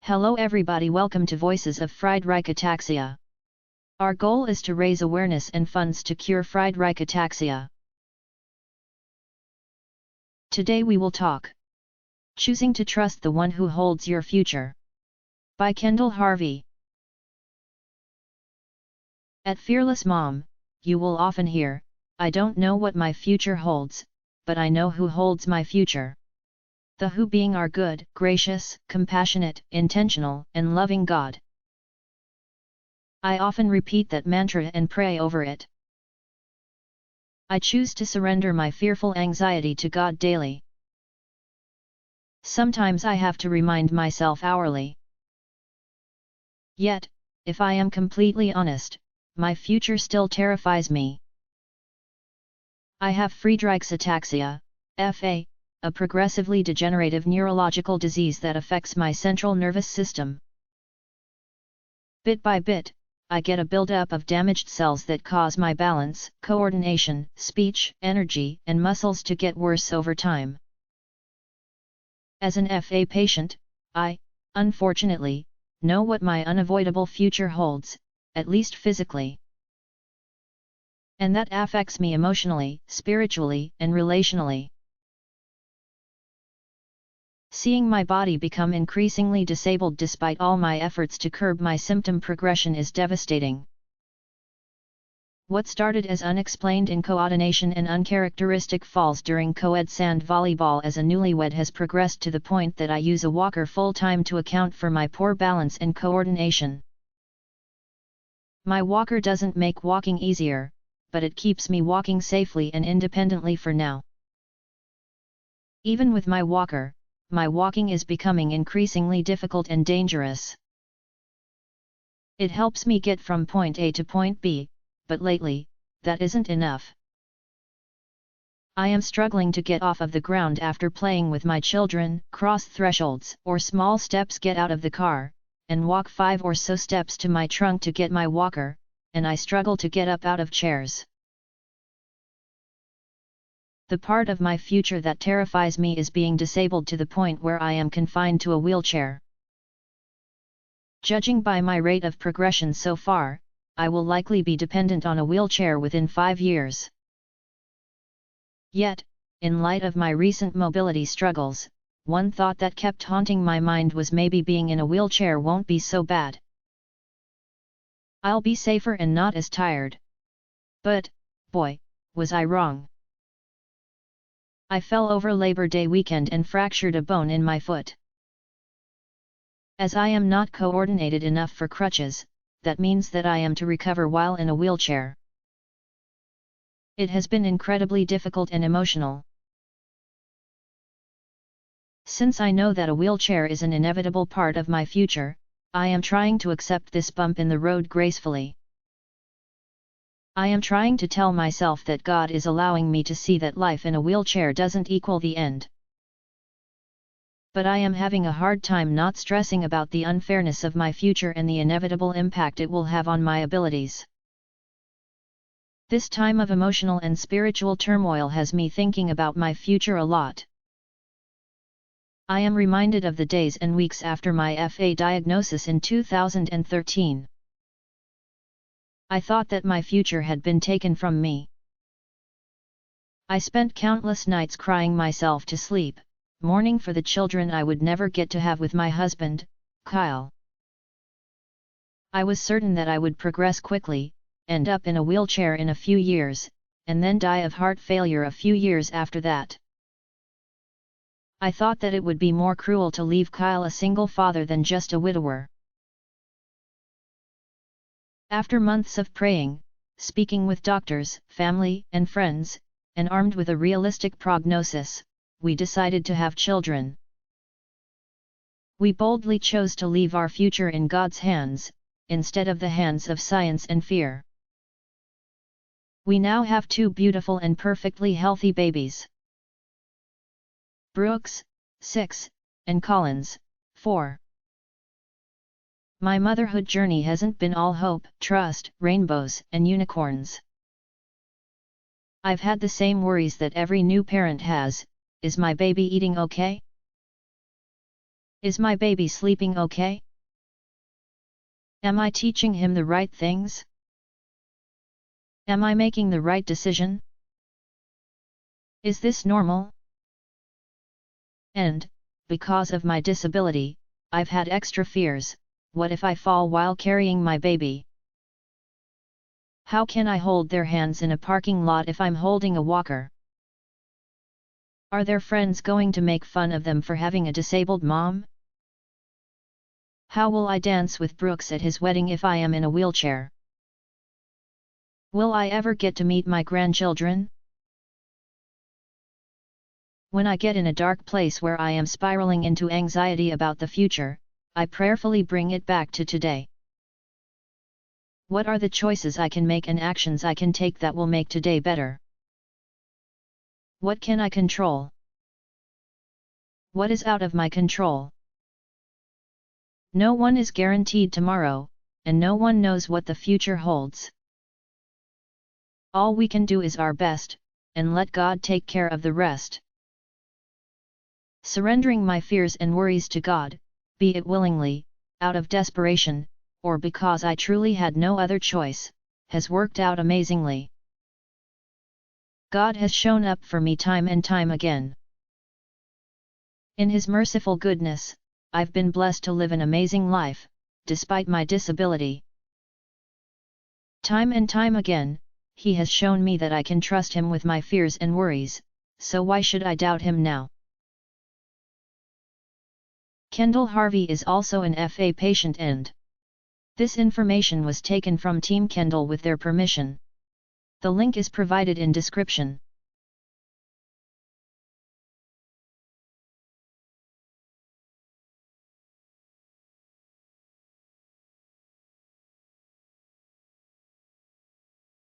Hello everybody, welcome to Voices of Friedreich Ataxia. Our goal is to raise awareness and funds to cure Friedreich Ataxia. Today we will talk Choosing to Trust the One Who Holds Your Future by Kendall Harvey. At Fearless Mom, you will often hear, I don't know what my future holds, but I know who holds my future. The who being our good, gracious, compassionate, intentional, and loving God. I often repeat that mantra and pray over it. I choose to surrender my fearful anxiety to God daily. Sometimes I have to remind myself hourly. Yet, if I am completely honest, my future still terrifies me. I have Friedreich's ataxia, FA, a progressively degenerative neurological disease that affects my central nervous system. Bit by bit, I get a buildup of damaged cells that cause my balance, coordination, speech, energy, and muscles to get worse over time. As an FA patient, I, unfortunately, know what my unavoidable future holds, at least physically. And that affects me emotionally, spiritually, and relationally. Seeing my body become increasingly disabled despite all my efforts to curb my symptom progression is devastating. What started as unexplained incoordination and uncharacteristic falls during co-ed sand volleyball as a newlywed has progressed to the point that I use a walker full-time to account for my poor balance and coordination. My walker doesn't make walking easier, but it keeps me walking safely and independently for now. Even with my walker, my walking is becoming increasingly difficult and dangerous. It helps me get from point A to point B, but lately, that isn't enough. I am struggling to get off of the ground after playing with my children, cross thresholds or small steps, get out of the car, and walk 5 or so steps to my trunk to get my walker, and I struggle to get up out of chairs. The part of my future that terrifies me is being disabled to the point where I am confined to a wheelchair. Judging by my rate of progression so far, I will likely be dependent on a wheelchair within 5 years. Yet, in light of my recent mobility struggles, one thought that kept haunting my mind was maybe being in a wheelchair won't be so bad. I'll be safer and not as tired. But, boy, was I wrong. I fell over Labor Day weekend and fractured a bone in my foot. As I am not coordinated enough for crutches, that means that I am to recover while in a wheelchair. It has been incredibly difficult and emotional. Since I know that a wheelchair is an inevitable part of my future, I am trying to accept this bump in the road gracefully. I am trying to tell myself that God is allowing me to see that life in a wheelchair doesn't equal the end. But I am having a hard time not stressing about the unfairness of my future and the inevitable impact it will have on my abilities. This time of emotional and spiritual turmoil has me thinking about my future a lot. I am reminded of the days and weeks after my FA diagnosis in 2013. I thought that my future had been taken from me. I spent countless nights crying myself to sleep, mourning for the children I would never get to have with my husband, Kyle. I was certain that I would progress quickly, end up in a wheelchair in a few years, and then die of heart failure a few years after that. I thought that it would be more cruel to leave Kyle a single father than just a widower. After months of praying, speaking with doctors, family, and friends, and armed with a realistic prognosis, we decided to have children. We boldly chose to leave our future in God's hands, instead of the hands of science and fear. We now have 2 beautiful and perfectly healthy babies. Brooks, 6, and Collins, 4. My motherhood journey hasn't been all hope, trust, rainbows, and unicorns. I've had the same worries that every new parent has. Is my baby eating okay? Is my baby sleeping okay? Am I teaching him the right things? Am I making the right decision? Is this normal? And, because of my disability, I've had extra fears. What if I fall while carrying my baby? How can I hold their hands in a parking lot if I'm holding a walker? Are their friends going to make fun of them for having a disabled mom? How will I dance with Brooks at his wedding if I am in a wheelchair? Will I ever get to meet my grandchildren? When I get in a dark place where I am spiraling into anxiety about the future, I prayerfully bring it back to today. What are the choices I can make and actions I can take that will make today better? What can I control? What is out of my control? No one is guaranteed tomorrow, and no one knows what the future holds. All we can do is our best, and let God take care of the rest. Surrendering my fears and worries to God, be it willingly, out of desperation, or because I truly had no other choice, has worked out amazingly. God has shown up for me time and time again. In His merciful goodness, I've been blessed to live an amazing life, despite my disability. Time and time again, He has shown me that I can trust Him with my fears and worries, so why should I doubt Him now? Kendall Harvey is also an FA patient and this information was taken from Team Kendall with their permission. The link is provided in description.